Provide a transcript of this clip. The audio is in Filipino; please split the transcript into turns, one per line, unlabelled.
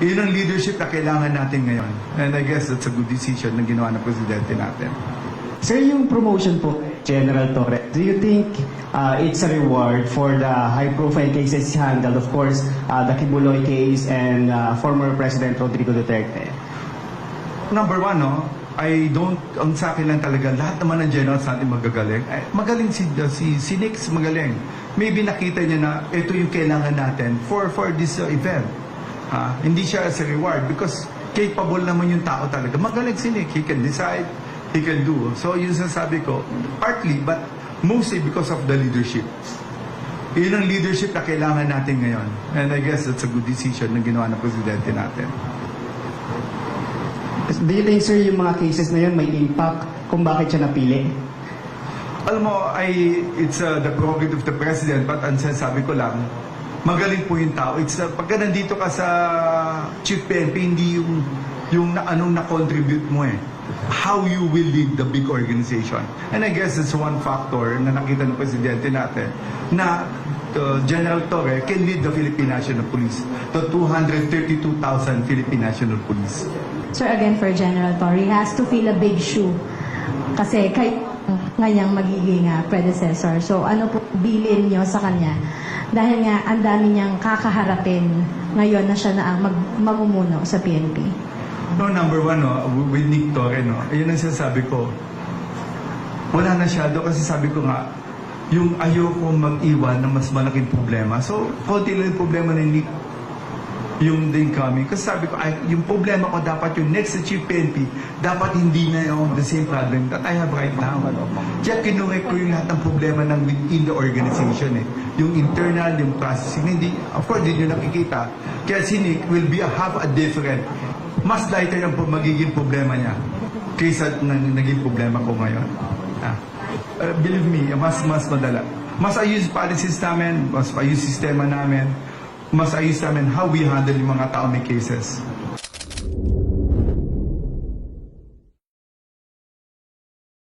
Yun ang leadership na kailangan natin ngayon. And I guess that's a good decision na ginawa ng presidente natin.
Sir, yung promotion po, General Torre, do you think it's a reward for the high-profile cases handled? Of course, the Kibuloy case and former President Rodrigo Duterte.
Number one, no, ang sa akin lang talaga, lahat naman ng generals natin magagaling. Magaling si Nix, magaling. Maybe nakita niya na ito yung kailangan natin for this event. Hindi siya as a reward because capable naman yung tao talaga. Magaling si Nick. He can decide, he can do. So yun sasabi ko, partly, but mostly because of the leadership. Yun ang leadership na kailangan natin ngayon. And I guess that's a good decision na ginawa ng presidente natin.
Do you think, sir, yung mga cases na yun may impact kung bakit siya napili?
Alam mo, it's the prerogative of the president, but ang sinasabi ko lang, magaling po yung tao. Pagka nandito ka sa Chief PNP, hindi yung anong na-contribute mo eh. How you will lead the big organization. And I guess it's one factor na nakita ng presidente natin na General Torre can lead the Philippine National Police, the 232,000 Philippine National Police.
Sir, again for General Torre, he has to fill a big shoe. Kasi kayo ngayang magiging predecessor. So ano po bilin nyo sa kanya? Dahil nga ang dami niyang kakaharapin ngayon na siya na ang mamumuno sa PNP.
No, number one, no, with Nick Torre, no, ayun ang sinasabi ko. Wala na siya doon kasi sabi ko nga, yung ayoko mag-iwan ng mas malaking problema. So, konti lang yung problema ni Nick, yung incoming. Kasi sabi ko, yung problema ko dapat yung next sa Chief PNP, dapat hindi na yung the same problem that I have right now. Kaya kinuha ko yung lahat ng problema ng within the organization. Yung internal, yung processing. Hindi, of course, hindi nyo nakikita. Kaya si Nick will be half a different. Mas lighter yung magiging problema niya kaysa naging problema ko ngayon. Believe me, mas madala. Mas ayos policies namin, mas ayos sistema namin, mas ayos namin how we handle yung mga tao may cases.